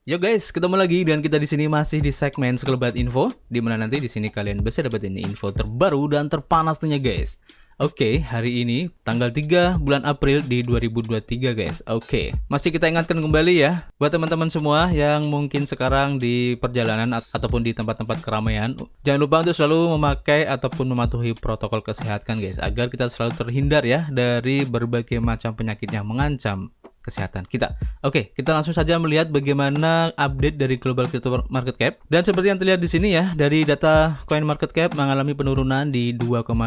Yo guys, ketemu lagi dan kita di sini masih di segmen Sekelebat Info, di mana nanti di sini kalian bisa dapetin info terbaru dan terpanas tentunya guys. Oke, hari ini tanggal 3 bulan April di 2023 guys. Oke, masih kita ingatkan kembali ya buat teman-teman semua yang mungkin sekarang di perjalanan ataupun di tempat-tempat keramaian, jangan lupa untuk selalu memakai ataupun mematuhi protokol kesehatan guys, agar kita selalu terhindar ya dari berbagai macam penyakit yang mengancam kesehatan kita. Oke, kita langsung saja melihat bagaimana update dari Global Crypto Market Cap. Dan seperti yang terlihat di sini ya, dari data Coin Market Cap mengalami penurunan di 2,2%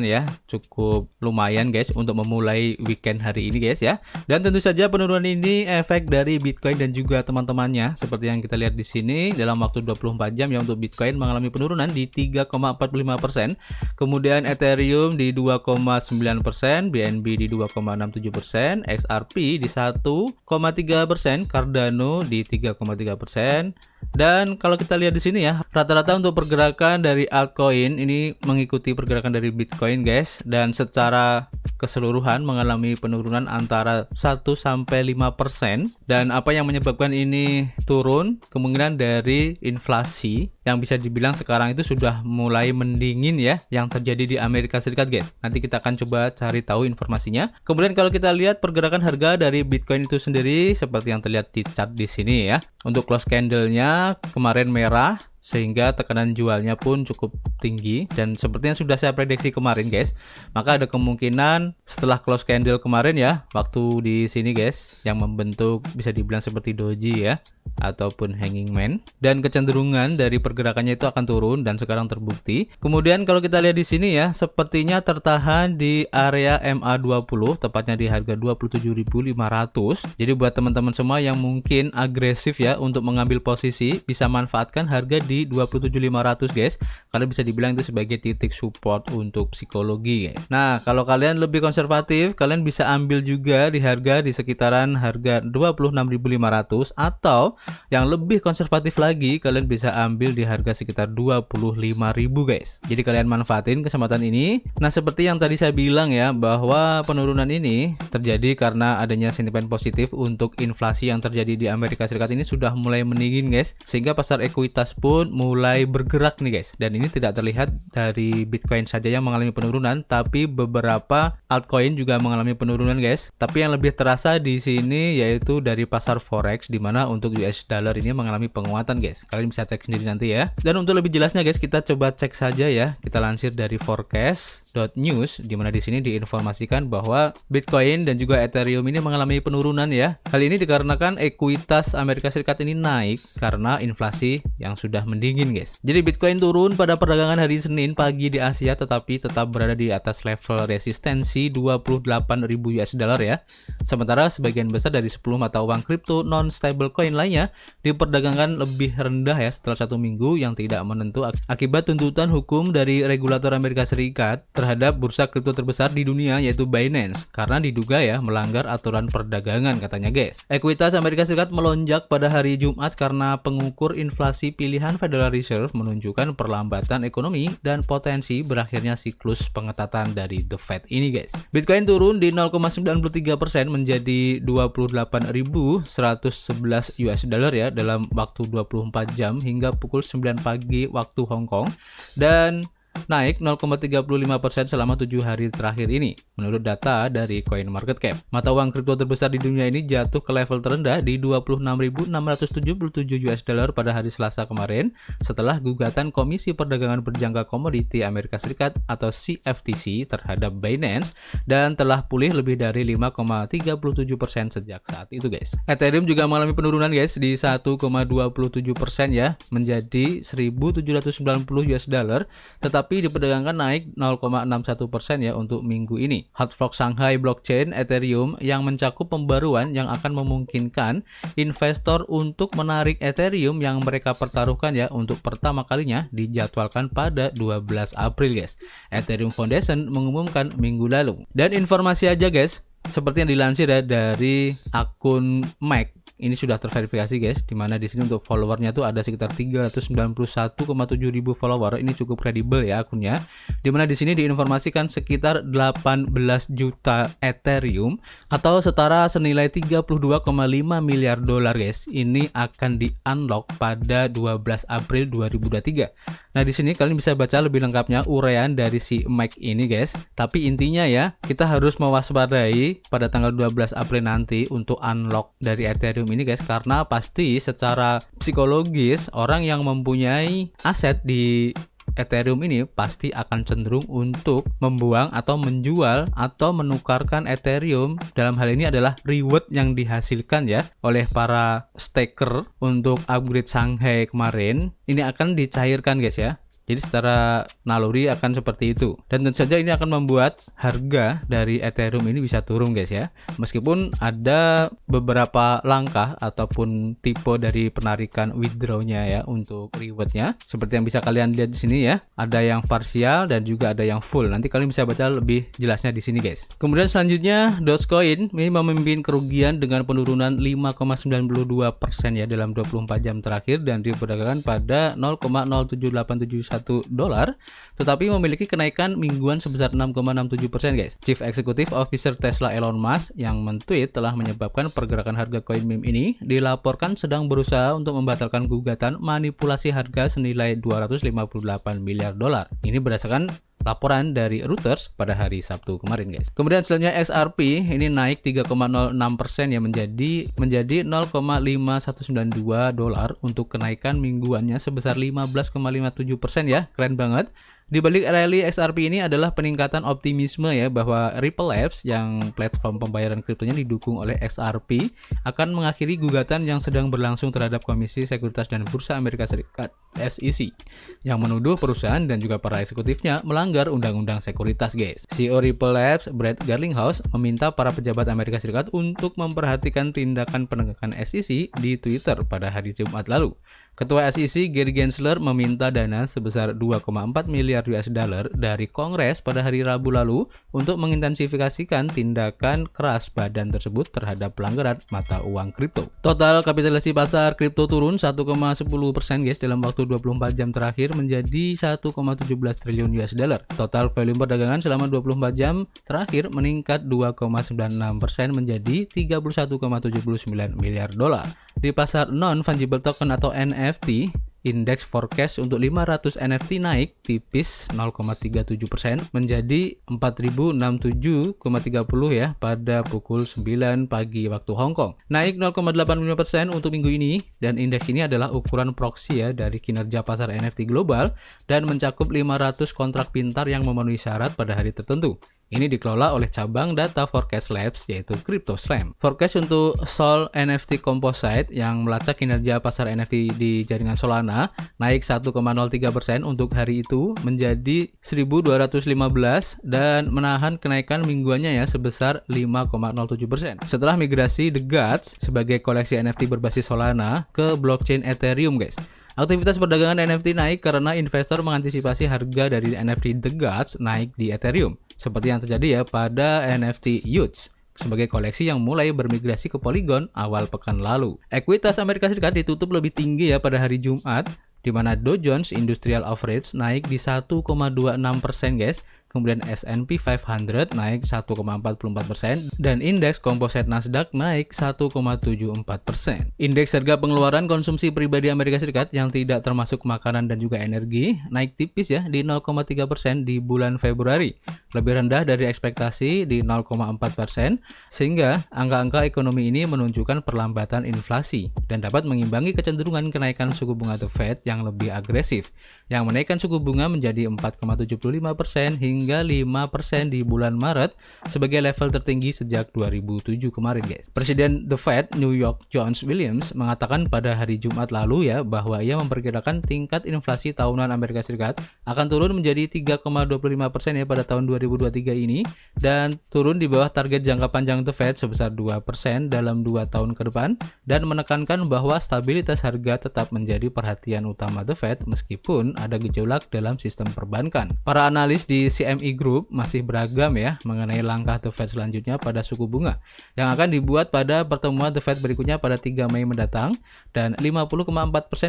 ya. Cukup lumayan guys untuk memulai weekend hari ini guys ya. Dan tentu saja penurunan ini efek dari Bitcoin dan juga teman-temannya. Seperti yang kita lihat di sini, dalam waktu 24 jam ya untuk Bitcoin mengalami penurunan di 3,45%. Kemudian Ethereum di 2,9%, BNB di 2,67%, XRP di 1,3%, Cardano di 3,3%. Dan kalau kita lihat di sini ya, rata-rata untuk pergerakan dari altcoin ini mengikuti pergerakan dari Bitcoin guys, dan secara keseluruhan mengalami penurunan antara 1 sampai 5%. Dan apa yang menyebabkan ini turun? Kemungkinan dari inflasi yang bisa dibilang sekarang itu sudah mulai mendingin ya, yang terjadi di Amerika Serikat guys. Nanti kita akan coba cari tahu informasinya. Kemudian kalau kita lihat pergerakan harga dari Bitcoin itu sendiri seperti yang terlihat di chart di sini ya. Untuk close candle-nya kemarin merah, sehingga tekanan jualnya pun cukup tinggi, dan seperti yang sudah saya prediksi kemarin guys, maka ada kemungkinan setelah close candle kemarin ya, waktu di sini guys, yang membentuk bisa dibilang seperti doji ya, ataupun hanging man, dan kecenderungan dari pergerakannya itu akan turun dan sekarang terbukti. Kemudian kalau kita lihat di sini ya, sepertinya tertahan di area MA20, tepatnya di harga 27.500. Jadi buat teman-teman semua yang mungkin agresif ya untuk mengambil posisi, bisa manfaatkan harga di 27.500 guys. Kalian bisa dibilang itu sebagai titik support untuk psikologi guys. Nah, kalau kalian lebih konservatif, kalian bisa ambil juga di harga di sekitaran harga 26.500, atau yang lebih konservatif lagi, kalian bisa ambil di harga sekitar 25.000 guys. Jadi kalian manfaatin kesempatan ini. Nah, seperti yang tadi saya bilang ya, bahwa penurunan ini terjadi karena adanya sentimen positif untuk inflasi yang terjadi di Amerika Serikat ini sudah mulai meningin guys, sehingga pasar ekuitas pun mulai bergerak nih guys. Dan ini tidak terlihat dari Bitcoin saja yang mengalami penurunan, tapi beberapa altcoin juga mengalami penurunan guys. Tapi yang lebih terasa di sini yaitu dari pasar forex, di mana untuk US dollar ini mengalami penguatan guys. Kalian bisa cek sendiri nanti ya. Dan untuk lebih jelasnya guys, kita coba cek saja ya. Kita lansir dari forecast.news, di mana di sini diinformasikan bahwa Bitcoin dan juga Ethereum ini mengalami penurunan ya. Hal ini dikarenakan ekuitas Amerika Serikat ini naik karena inflasi yang sudah mendingin guys. Jadi Bitcoin turun pada perdagangan hari Senin pagi di Asia, tetapi tetap berada di atas level resistensi 28.000 US dollar ya. Sementara sebagian besar dari 10 mata uang kripto non stable coin lainnya diperdagangkan lebih rendah ya setelah 1 minggu yang tidak menentu akibat tuntutan hukum dari regulator Amerika Serikat terhadap bursa kripto terbesar di dunia yaitu Binance, karena diduga ya melanggar aturan perdagangan katanya guys. Ekuitas Amerika Serikat melonjak pada hari Jumat karena pengukur inflasi pilihan Federal Reserve menunjukkan perlambatan ekonomi dan potensi berakhirnya siklus pengetatan dari The Fed ini guys. Bitcoin turun di 0,93% menjadi 28.111 US dollar ya dalam waktu 24 jam hingga pukul 9 pagi waktu Hong Kong, dan naik 0,35% selama 7 hari terakhir ini menurut data dari Coin Market Cap. Mata uang kripto terbesar di dunia ini jatuh ke level terendah di 26.677 US dollar pada hari Selasa kemarin setelah gugatan Komisi Perdagangan Berjangka Komoditi Amerika Serikat atau CFTC terhadap Binance, dan telah pulih lebih dari 5,37% sejak saat itu guys. Ethereum juga mengalami penurunan guys di 1,27% ya menjadi 1.790 US dollar, tetapi diperdagangkan naik 0,61% ya untuk minggu ini. Hot Fork Shanghai Blockchain Ethereum yang mencakup pembaruan yang akan memungkinkan investor untuk menarik Ethereum yang mereka pertaruhkan ya untuk pertama kalinya dijadwalkan pada 12 April guys. Ethereum Foundation mengumumkan minggu lalu. Dan informasi aja guys, seperti yang dilansir ya dari akun Mac ini sudah terverifikasi guys, dimana di sini untuk followernya tuh ada sekitar 391,7 ribu follower. Ini cukup kredibel ya akunnya, dimana di sini diinformasikan sekitar 18 juta Ethereum atau setara senilai 32,5 miliar dolar guys. Ini akan di unlock pada 12 April 2023. Nah di sini kalian bisa baca lebih lengkapnya uraian dari si Mike ini guys. Tapi intinya ya, kita harus mewaspadai pada tanggal 12 April nanti untuk unlock dari Ethereum ini guys, karena pasti secara psikologis orang yang mempunyai aset di Ethereum ini pasti akan cenderung untuk membuang atau menjual atau menukarkan Ethereum. Dalam hal ini adalah reward yang dihasilkan ya oleh para staker untuk upgrade Shanghai kemarin. Ini akan dicairkan guys ya. Jadi secara naluri akan seperti itu. Dan tentu saja ini akan membuat harga dari Ethereum ini bisa turun guys ya. Meskipun ada beberapa langkah ataupun tipe dari penarikan withdrawnya ya untuk rewardnya. Seperti yang bisa kalian lihat di sini ya. Ada yang parsial dan juga ada yang full. Nanti kalian bisa baca lebih jelasnya di sini guys. Kemudian selanjutnya Dogecoin ini memimpin kerugian dengan penurunan 5,92% ya dalam 24 jam terakhir dan diperdagangkan pada 0,07871 dolar, tetapi memiliki kenaikan mingguan sebesar 6,67% guys. Chief Executive Officer Tesla Elon Musk yang men-tweet telah menyebabkan pergerakan harga koin meme ini dilaporkan sedang berusaha untuk membatalkan gugatan manipulasi harga senilai 258 miliar dolar. Ini berdasarkan laporan dari Reuters pada hari Sabtu kemarin guys. Kemudian selanjutnya XRP ini naik 3,06% ya menjadi 0,5192 dolar untuk kenaikan mingguannya sebesar 15,57% ya. Keren banget. Di balik rally XRP ini adalah peningkatan optimisme ya bahwa Ripple Labs yang platform pembayaran kriptonya didukung oleh XRP akan mengakhiri gugatan yang sedang berlangsung terhadap Komisi Sekuritas dan Bursa Amerika Serikat SEC yang menuduh perusahaan dan juga para eksekutifnya melanggar undang-undang sekuritas guys. CEO Ripple Labs Brett Garlinghouse meminta para pejabat Amerika Serikat untuk memperhatikan tindakan penegakan SEC di Twitter pada hari Jumat lalu. Ketua SEC Gary Gensler meminta dana sebesar 2,4 miliar US dollar dari Kongres pada hari Rabu lalu untuk mengintensifikasikan tindakan keras badan tersebut terhadap pelanggaran mata uang kripto. Total kapitalisasi pasar kripto turun 1,10% guys dalam waktu 24 jam terakhir menjadi 1,17 triliun US dollar. Total volume perdagangan selama 24 jam terakhir meningkat 2,96% menjadi 31,79 miliar dolar. Di pasar non-fungible token atau NFT, indeks forecast untuk 500 NFT naik tipis 0,37% menjadi 4067,30 ya pada pukul 9 pagi waktu Hong Kong. Naik 0,85% untuk minggu ini dan indeks ini adalah ukuran proksi ya dari kinerja pasar NFT global dan mencakup 500 kontrak pintar yang memenuhi syarat pada hari tertentu. Ini dikelola oleh cabang data Forecast Labs yaitu CryptoSlam. Forecast untuk Sol NFT Composite yang melacak kinerja pasar NFT di jaringan Solana naik 1,03% untuk hari itu menjadi 1.215 dan menahan kenaikan mingguannya ya sebesar 5,07%. Setelah migrasi The Gods sebagai koleksi NFT berbasis Solana ke blockchain Ethereum guys. Aktivitas perdagangan NFT naik karena investor mengantisipasi harga dari NFT The Gods naik di Ethereum, seperti yang terjadi ya pada NFT Yuts sebagai koleksi yang mulai bermigrasi ke Polygon awal pekan lalu. Ekuitas Amerika Serikat ditutup lebih tinggi ya pada hari Jumat, di mana Dow Jones Industrial Average naik di 1,26% guys. Kemudian S&P 500 naik 1,44% dan indeks komposit Nasdaq naik 1,74%. Indeks harga pengeluaran konsumsi pribadi Amerika Serikat yang tidak termasuk makanan dan juga energi naik tipis ya di 0,3% di bulan Februari, lebih rendah dari ekspektasi di 0,4%, sehingga angka-angka ekonomi ini menunjukkan perlambatan inflasi dan dapat mengimbangi kecenderungan kenaikan suku bunga The Fed yang lebih agresif, yang menaikkan suku bunga menjadi 4,75% hingga 5% di bulan Maret sebagai level tertinggi sejak 2007 kemarin guys. Presiden The Fed New York John Williams mengatakan pada hari Jumat lalu ya bahwa ia memperkirakan tingkat inflasi tahunan Amerika Serikat akan turun menjadi 3,25% ya pada tahun 2023 ini dan turun di bawah target jangka panjang The Fed sebesar 2% dalam 2 tahun ke depan dan menekankan bahwa stabilitas harga tetap menjadi perhatian utama The Fed meskipun ada gejolak dalam sistem perbankan. Para analis di CME Group masih beragam ya mengenai langkah The Fed selanjutnya pada suku bunga yang akan dibuat pada pertemuan The Fed berikutnya pada 3 Mei mendatang, dan 50,4%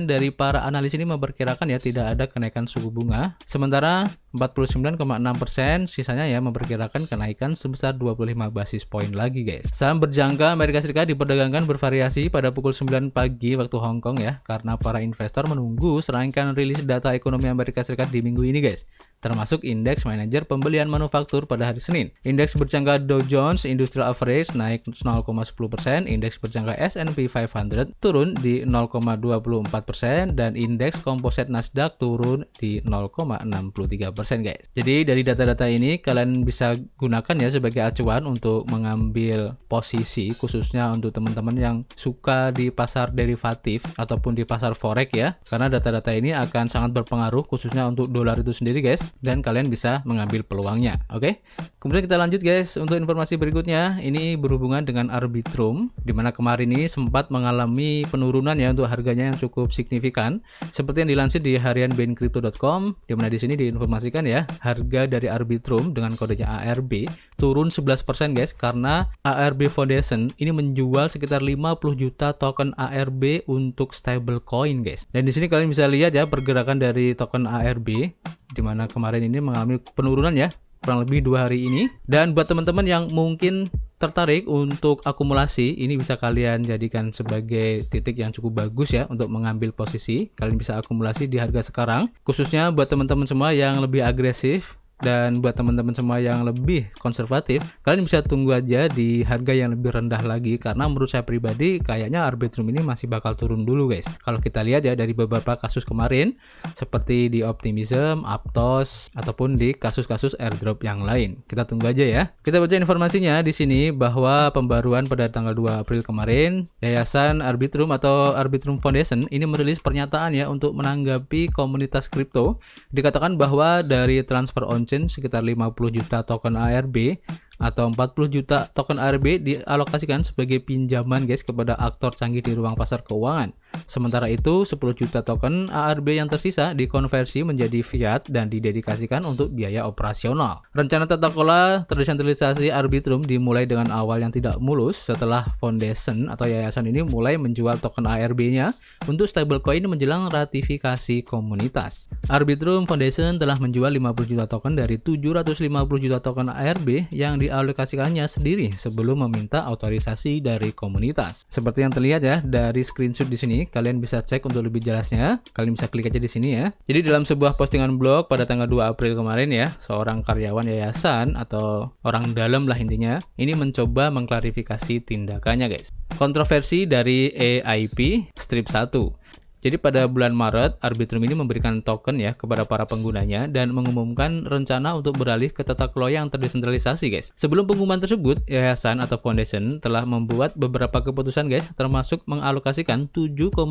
dari para analis ini memperkirakan ya tidak ada kenaikan suku bunga, sementara 49,6% sisanya ya memperkirakan kenaikan sebesar 25 basis poin lagi guys. Saham berjangka Amerika Serikat diperdagangkan bervariasi pada pukul 9 pagi waktu Hong Kong ya, karena para investor menunggu serangkaian rilis data ekonomi Amerika Serikat di minggu ini guys, termasuk indeks manajer pembelian manufaktur pada hari Senin. Indeks berjangka Dow Jones Industrial Average naik 0,10%, indeks berjangka S&P 500 turun di 0,24%, dan indeks komposit Nasdaq turun di 0,63% guys. Jadi dari data-data ini kalian bisa gunakan ya sebagai acuan untuk mengambil posisi, khususnya untuk teman-teman yang suka di pasar derivatif ataupun di pasar forex ya, karena data-data ini akan sangat berpengaruh khususnya untuk dolar itu sendiri guys, dan kalian bisa mengambil peluangnya. Oke. Kemudian kita lanjut guys untuk informasi berikutnya. Ini berhubungan dengan Arbitrum, dimana kemarin ini sempat mengalami penurunan ya untuk harganya yang cukup signifikan, seperti yang dilansir di harian BainCrypto.com, dimana di sini diinformasikan ya harga dari Arbitrum dengan kodenya ARB turun 11% guys, karena ARB Foundation ini menjual sekitar 50 juta token ARB untuk stablecoin guys. Dan di sini kalian bisa lihat ya pergerakan dari token ARB, dimana kemarin ini mengalami penurunan ya kurang lebih 2 hari ini. Dan buat teman-teman yang mungkin tertarik untuk akumulasi, ini bisa kalian jadikan sebagai titik yang cukup bagus ya untuk mengambil posisi. Kalian bisa akumulasi di harga sekarang, khususnya buat teman-teman semua yang lebih agresif. Dan buat teman-teman semua yang lebih konservatif, kalian bisa tunggu aja di harga yang lebih rendah lagi, karena menurut saya pribadi kayaknya Arbitrum ini masih bakal turun dulu guys. Kalau kita lihat ya dari beberapa kasus kemarin seperti di Optimism, Aptos ataupun di kasus-kasus airdrop yang lain. Kita tunggu aja ya. Kita baca informasinya di sini bahwa pembaruan pada tanggal 2 April kemarin, Yayasan Arbitrum atau Arbitrum Foundation ini merilis pernyataan ya untuk menanggapi komunitas kripto. Dikatakan bahwa dari transfer on sekitar 50 juta token ARB atau 40 juta token ARB dialokasikan sebagai pinjaman guys kepada aktor canggih di ruang pasar keuangan. Sementara itu 10 juta token ARB yang tersisa dikonversi menjadi fiat dan didedikasikan untuk biaya operasional. Rencana tata kelola terdesentralisasi Arbitrum dimulai dengan awal yang tidak mulus setelah foundation atau yayasan ini mulai menjual token ARB-nya untuk stablecoin menjelang ratifikasi komunitas. Arbitrum Foundation telah menjual 50 juta token dari 750 juta token ARB yang dialokasikannya sendiri sebelum meminta otorisasi dari komunitas. Seperti yang terlihat ya dari screenshot di sini, kalian bisa cek untuk lebih jelasnya. Kalian bisa klik aja di sini ya. Jadi dalam sebuah postingan blog pada tanggal 2 April kemarin ya, seorang karyawan yayasan atau orang dalam lah intinya, ini mencoba mengklarifikasi tindakannya guys. Kontroversi dari AIP Strip 1. Jadi pada bulan Maret, Arbitrum ini memberikan token ya kepada para penggunanya dan mengumumkan rencana untuk beralih ke tata kelola yang terdesentralisasi guys. Sebelum pengumuman tersebut, yayasan atau foundation telah membuat beberapa keputusan guys, termasuk mengalokasikan 7,5%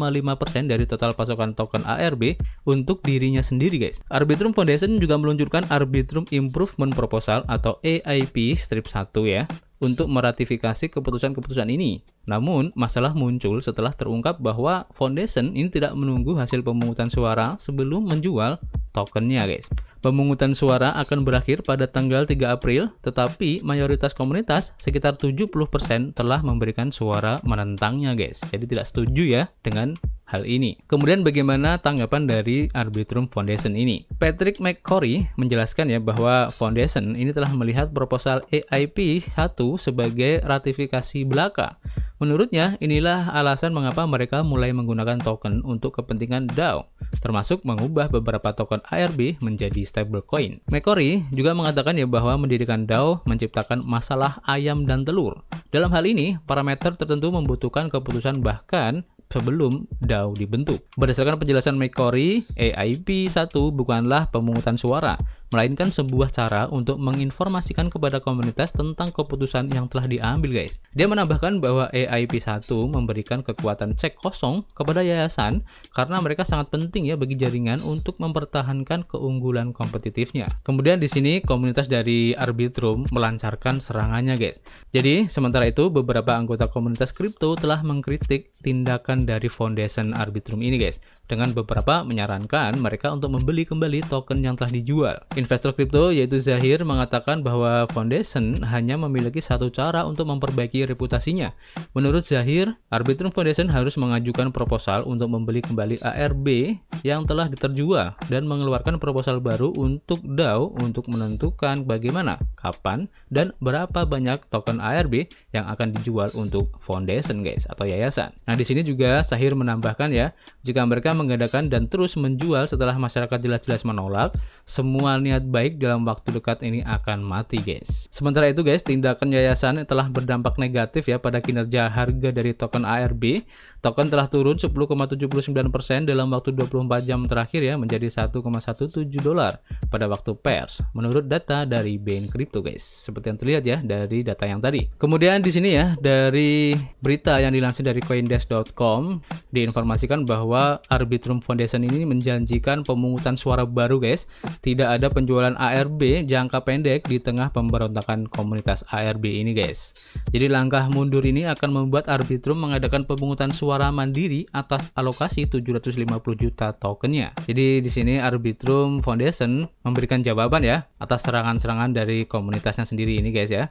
dari total pasokan token ARB untuk dirinya sendiri guys. Arbitrum Foundation juga meluncurkan Arbitrum Improvement Proposal atau AIP Strip 1 ya, untuk meratifikasi keputusan-keputusan ini. Namun, masalah muncul setelah terungkap bahwa foundation ini tidak menunggu hasil pemungutan suara sebelum menjual tokennya guys. Pemungutan suara akan berakhir pada tanggal 3 April, tetapi mayoritas komunitas sekitar 70% telah memberikan suara menentangnya guys. Jadi tidak setuju ya dengan hal ini. Kemudian bagaimana tanggapan dari Arbitrum Foundation ini? Patrick McCrory menjelaskan ya bahwa Foundation ini telah melihat proposal AIP 1 sebagai ratifikasi belaka. Menurutnya, inilah alasan mengapa mereka mulai menggunakan token untuk kepentingan DAO, termasuk mengubah beberapa token ARB menjadi stablecoin. McCrory juga mengatakan ya bahwa mendirikan DAO menciptakan masalah ayam dan telur. Dalam hal ini, parameter tertentu membutuhkan keputusan bahkan sebelum DAO dibentuk. Berdasarkan penjelasan McCrory, AIP 1 bukanlah pemungutan suara, melainkan sebuah cara untuk menginformasikan kepada komunitas tentang keputusan yang telah diambil guys. Dia menambahkan bahwa EIP1 memberikan kekuatan cek kosong kepada yayasan karena mereka sangat penting ya bagi jaringan untuk mempertahankan keunggulan kompetitifnya. Kemudian di sini komunitas dari Arbitrum melancarkan serangannya guys. Jadi sementara itu beberapa anggota komunitas kripto telah mengkritik tindakan dari Foundation Arbitrum ini guys, dengan beberapa menyarankan mereka untuk membeli kembali token yang telah dijual. Investor kripto yaitu Zahir mengatakan bahwa Foundation hanya memiliki satu cara untuk memperbaiki reputasinya. Menurut Zahir, Arbitrum Foundation harus mengajukan proposal untuk membeli kembali ARB yang telah terjual dan mengeluarkan proposal baru untuk DAO untuk menentukan bagaimana, kapan, dan berapa banyak token ARB yang akan dijual untuk Foundation guys atau yayasan. Nah di sini juga Zahir menambahkan ya, jika mereka mengadakan dan terus menjual setelah masyarakat jelas-jelas menolak, semua niat baik dalam waktu dekat ini akan mati guys. Sementara itu guys, tindakan yayasan telah berdampak negatif ya pada kinerja harga dari token ARB. Token telah turun 10,79% dalam waktu 24 jam terakhir ya, menjadi 1,17 dolar pada waktu pers menurut data dari Bain Crypto guys. Seperti yang terlihat ya dari data yang tadi. Kemudian di sini ya, dari berita yang dilansir dari coindesk.com diinformasikan bahwa Arbitrum Foundation ini menjanjikan pemungutan suara baru guys. Tidak ada penjualan ARB jangka pendek di tengah pemberontakan komunitas ARB ini guys. Jadi langkah mundur ini akan membuat Arbitrum mengadakan pemungutan suara mandiri atas alokasi 750 juta tokennya. Jadi di sini Arbitrum Foundation memberikan jawaban ya atas serangan-serangan dari komunitasnya sendiri ini guys ya.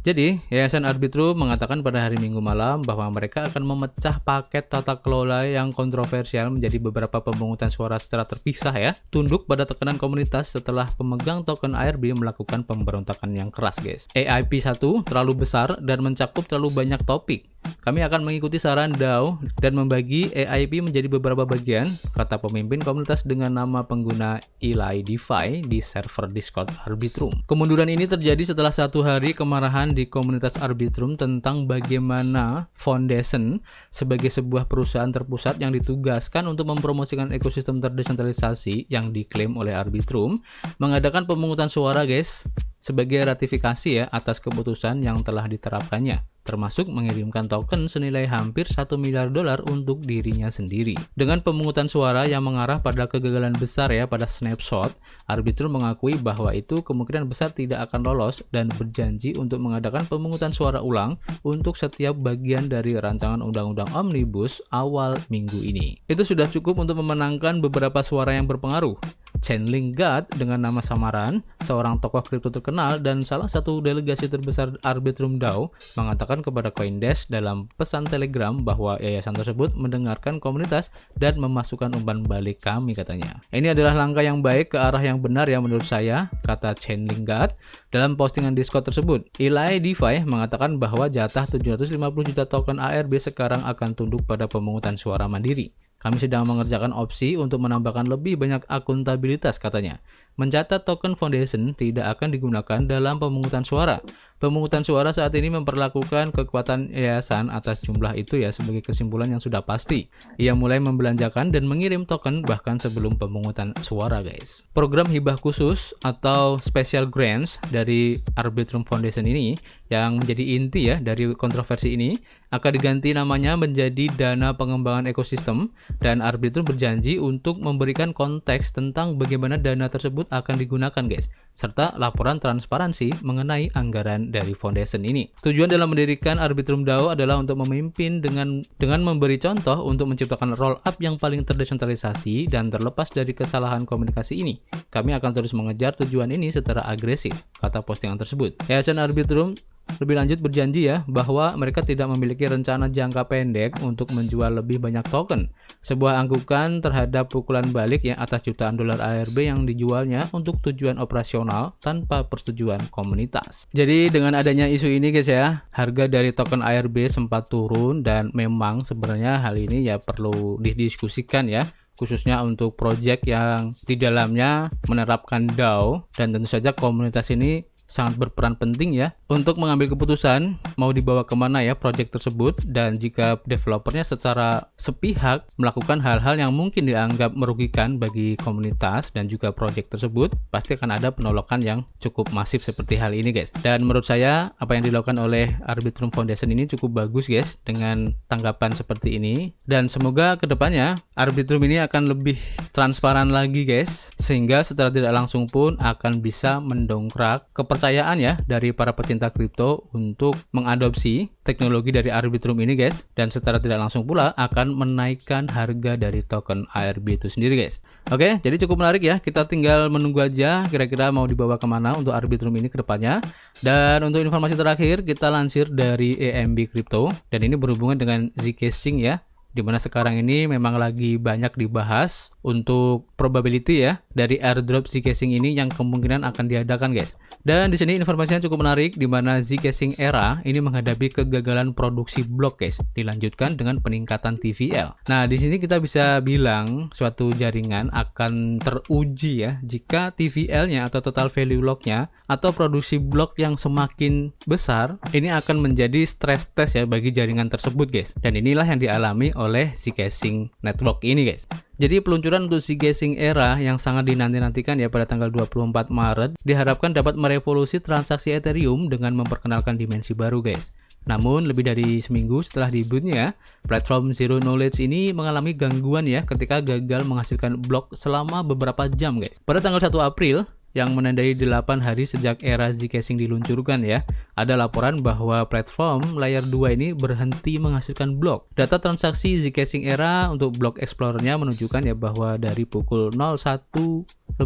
Jadi, Yayasan Arbitrum mengatakan pada hari Minggu malam bahwa mereka akan memecah paket tata kelola yang kontroversial menjadi beberapa pemungutan suara secara terpisah ya, tunduk pada tekanan komunitas setelah pemegang token ARB melakukan pemberontakan yang keras guys. EIP1 terlalu besar dan mencakup terlalu banyak topik. Kami akan mengikuti saran DAO dan membagi EIP menjadi beberapa bagian, kata pemimpin komunitas dengan nama pengguna Eli DeFi di server Discord Arbitrum. Kemunduran ini terjadi setelah satu hari kemarahan di komunitas Arbitrum tentang bagaimana Foundation sebagai sebuah perusahaan terpusat yang ditugaskan untuk mempromosikan ekosistem terdesentralisasi yang diklaim oleh Arbitrum mengadakan pemungutan suara guys sebagai ratifikasi ya atas keputusan yang telah diterapkannya, termasuk mengirimkan token senilai hampir 1 miliar dolar untuk dirinya sendiri. Dengan pemungutan suara yang mengarah pada kegagalan besar ya pada Snapshot, Arbitrum mengakui bahwa itu kemungkinan besar tidak akan lolos dan berjanji untuk mengadakan pemungutan suara ulang untuk setiap bagian dari rancangan undang-undang Omnibus awal minggu ini. Itu sudah cukup untuk memenangkan beberapa suara yang berpengaruh. Chainlink God dengan nama samaran, seorang tokoh kripto terkenal dan salah satu delegasi terbesar Arbitrum DAO, mengatakan kepada Coindesk dalam pesan Telegram bahwa yayasan tersebut mendengarkan komunitas dan memasukkan umpan balik kami katanya. Ini adalah langkah yang baik ke arah yang benar ya menurut saya, kata Chainlink God dalam postingan Discord tersebut. Eli DeFi mengatakan bahwa jatah 750 juta token ARB sekarang akan tunduk pada pemungutan suara mandiri. Kami sedang mengerjakan opsi untuk menambahkan lebih banyak akuntabilitas katanya. Mencatat token Foundation tidak akan digunakan dalam pemungutan suara. Pemungutan suara saat ini memperlakukan kekuatan yayasan atas jumlah itu ya sebagai kesimpulan yang sudah pasti. Ia mulai membelanjakan dan mengirim token bahkan sebelum pemungutan suara guys. Program hibah khusus atau special grants dari Arbitrum Foundation ini yang menjadi inti ya dari kontroversi ini akan diganti namanya menjadi dana pengembangan ekosistem dan Arbitrum berjanji untuk memberikan konteks tentang bagaimana dana tersebut akan digunakan guys, serta laporan transparansi mengenai anggaran dari foundation ini. Tujuan dalam mendirikan Arbitrum DAO adalah untuk memimpin dengan memberi contoh untuk menciptakan roll up yang paling terdesentralisasi dan terlepas dari kesalahan komunikasi ini. Kami akan terus mengejar tujuan ini secara agresif, kata postingan tersebut. Yayasan Arbitrum lebih lanjut berjanji ya bahwa mereka tidak memiliki rencana jangka pendek untuk menjual lebih banyak token. Sebuah anggukan terhadap pukulan balik ya atas jutaan dolar ARB yang dijualnya untuk tujuan operasional tanpa persetujuan komunitas. Jadi dengan adanya isu ini guys ya, harga dari token ARB sempat turun dan memang sebenarnya hal ini ya perlu didiskusikan ya, khususnya untuk project yang di dalamnya menerapkan DAO dan tentu saja komunitas ini sangat berperan penting ya untuk mengambil keputusan mau dibawa kemana ya project tersebut, dan jika developernya secara sepihak melakukan hal-hal yang mungkin dianggap merugikan bagi komunitas dan juga project tersebut, pasti akan ada penolakan yang cukup masif seperti hal ini guys. Dan menurut saya apa yang dilakukan oleh Arbitrum Foundation ini cukup bagus guys dengan tanggapan seperti ini, dan semoga kedepannya Arbitrum ini akan lebih transparan lagi guys, sehingga secara tidak langsung pun akan bisa mendongkrak kepercayaan ya dari para pecinta kripto untuk mengadopsi teknologi dari Arbitrum ini guys, dan secara tidak langsung pula akan menaikkan harga dari token ARB itu sendiri guys. Oke, jadi cukup menarik ya, kita tinggal menunggu aja kira-kira mau dibawa kemana untuk Arbitrum ini ke depannya. Dan untuk informasi terakhir kita lansir dari EMB Crypto, dan ini berhubungan dengan Zcaching ya, dimana sekarang ini memang lagi banyak dibahas untuk probability ya dari airdrop Zcaching ini yang kemungkinan akan diadakan guys. Dan di sini informasinya cukup menarik, dimana Zcaching Era ini menghadapi kegagalan produksi blok guys, dilanjutkan dengan peningkatan TVL. Nah di sini kita bisa bilang suatu jaringan akan teruji ya jika TVL-nya atau total value lock-nya atau produksi blok yang semakin besar ini akan menjadi stress test ya bagi jaringan tersebut guys. Dan inilah yang dialami oleh Zcaching Network ini guys. Jadi peluncuran untuk Zcaching Era yang sangat dinanti-nantikan ya pada tanggal 24 Maret diharapkan dapat merevolusi transaksi Ethereum dengan memperkenalkan dimensi baru guys. Namun lebih dari seminggu setelah debutnya, platform Zero Knowledge ini mengalami gangguan ya ketika gagal menghasilkan blok selama beberapa jam guys. Pada tanggal 1 April yang menandai 8 hari sejak era Zcaching diluncurkan ya, ada laporan bahwa platform layer 2 ini berhenti menghasilkan blok. Data transaksi Zcaching Era untuk blok Explorer-nya menunjukkan ya bahwa dari pukul 01:52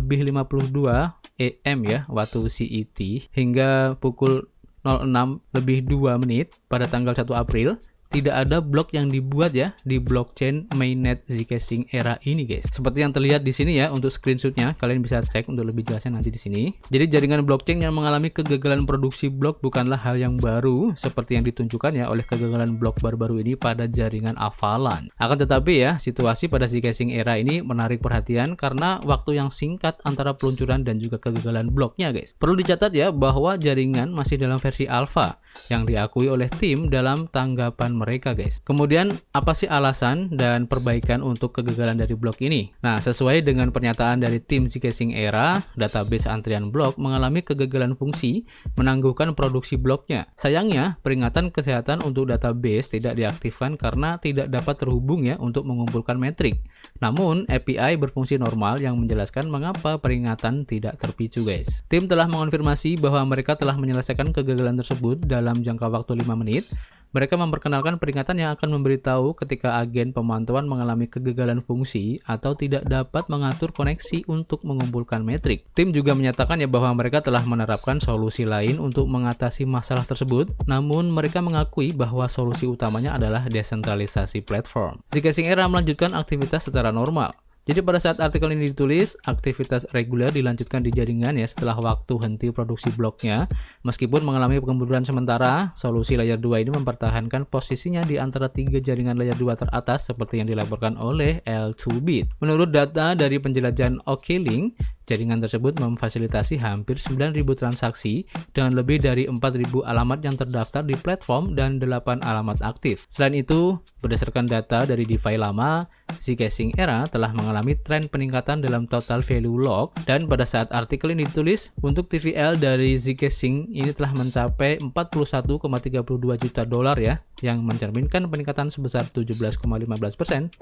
AM ya waktu CET hingga pukul 06:02 pada tanggal 1 April tidak ada blok yang dibuat ya di blockchain mainnet Zcaching Era ini guys. Seperti yang terlihat di sini ya untuk screenshotnya, kalian bisa cek untuk lebih jelasnya nanti di sini. Jadi jaringan blockchain yang mengalami kegagalan produksi blok bukanlah hal yang baru seperti yang ditunjukkan ya oleh kegagalan blok baru-baru ini pada jaringan Avalanche. Akan tetapi ya situasi pada Zcaching Era ini menarik perhatian karena waktu yang singkat antara peluncuran dan juga kegagalan bloknya guys. Perlu dicatat ya bahwa jaringan masih dalam versi alpha yang diakui oleh tim dalam tanggapan mereka guys. Kemudian apa sih alasan dan perbaikan untuk kegagalan dari blok ini? Nah sesuai dengan pernyataan dari tim Zcaching Era, database antrian blok mengalami kegagalan fungsi menangguhkan produksi bloknya. Sayangnya peringatan kesehatan untuk database tidak diaktifkan karena tidak dapat terhubung ya untuk mengumpulkan metrik. Namun API berfungsi normal yang menjelaskan mengapa peringatan tidak terpicu guys. Tim telah mengonfirmasi bahwa mereka telah menyelesaikan kegagalan tersebut dalam jangka waktu 5 menit. Mereka memperkenalkan peringatan yang akan memberitahu ketika agen pemantauan mengalami kegagalan fungsi atau tidak dapat mengatur koneksi untuk mengumpulkan metrik. Tim juga menyatakan ya bahwa mereka telah menerapkan solusi lain untuk mengatasi masalah tersebut, namun mereka mengakui bahwa solusi utamanya adalah desentralisasi platform. Zcaching Era melanjutkan aktivitas secara normal. Jadi pada saat artikel ini ditulis, aktivitas reguler dilanjutkan di jaringan ya setelah waktu henti produksi bloknya. Meskipun mengalami kemunduran sementara, solusi layer 2 ini mempertahankan posisinya di antara 3 jaringan layer 2 teratas seperti yang dilaporkan oleh L2Bit. Menurut data dari penjelajahan Okilink, jaringan tersebut memfasilitasi hampir 9.000 transaksi dengan lebih dari 4.000 alamat yang terdaftar di platform dan 8 alamat aktif. Selain itu, berdasarkan data dari DeFi lama, Zcaching Era telah mengalami tren peningkatan dalam total value lock, dan pada saat artikel ini ditulis, untuk TVL dari Zcaching ini telah mencapai 41,32 juta dolar ya, yang mencerminkan peningkatan sebesar 17,15%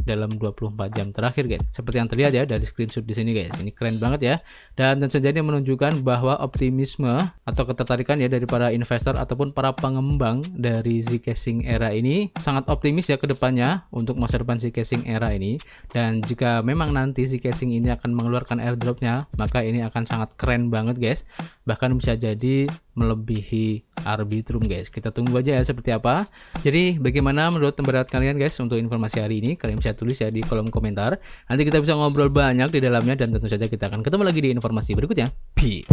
dalam 24 jam terakhir guys. Seperti yang terlihat ya dari screenshot di sini guys. Ini keren banget ya. Dan tentu saja ini menunjukkan bahwa optimisme atau ketertarikan ya dari para investor ataupun para pengembang dari Zcaching Era ini sangat optimis ya ke depannya untuk masa depan Zcaching Era ini. Dan jika memang nanti Zcaching ini akan mengeluarkan airdropnya, maka ini akan sangat keren banget guys. Bahkan bisa jadi melebihi Arbitrum guys. Kita tunggu aja ya seperti apa. Jadi bagaimana menurut pendapat kalian guys untuk informasi hari ini? Kalian bisa tulis ya di kolom komentar. Nanti kita bisa ngobrol banyak di dalamnya, dan tentu saja kita akan ketemu lagi di informasi berikutnya. Peace.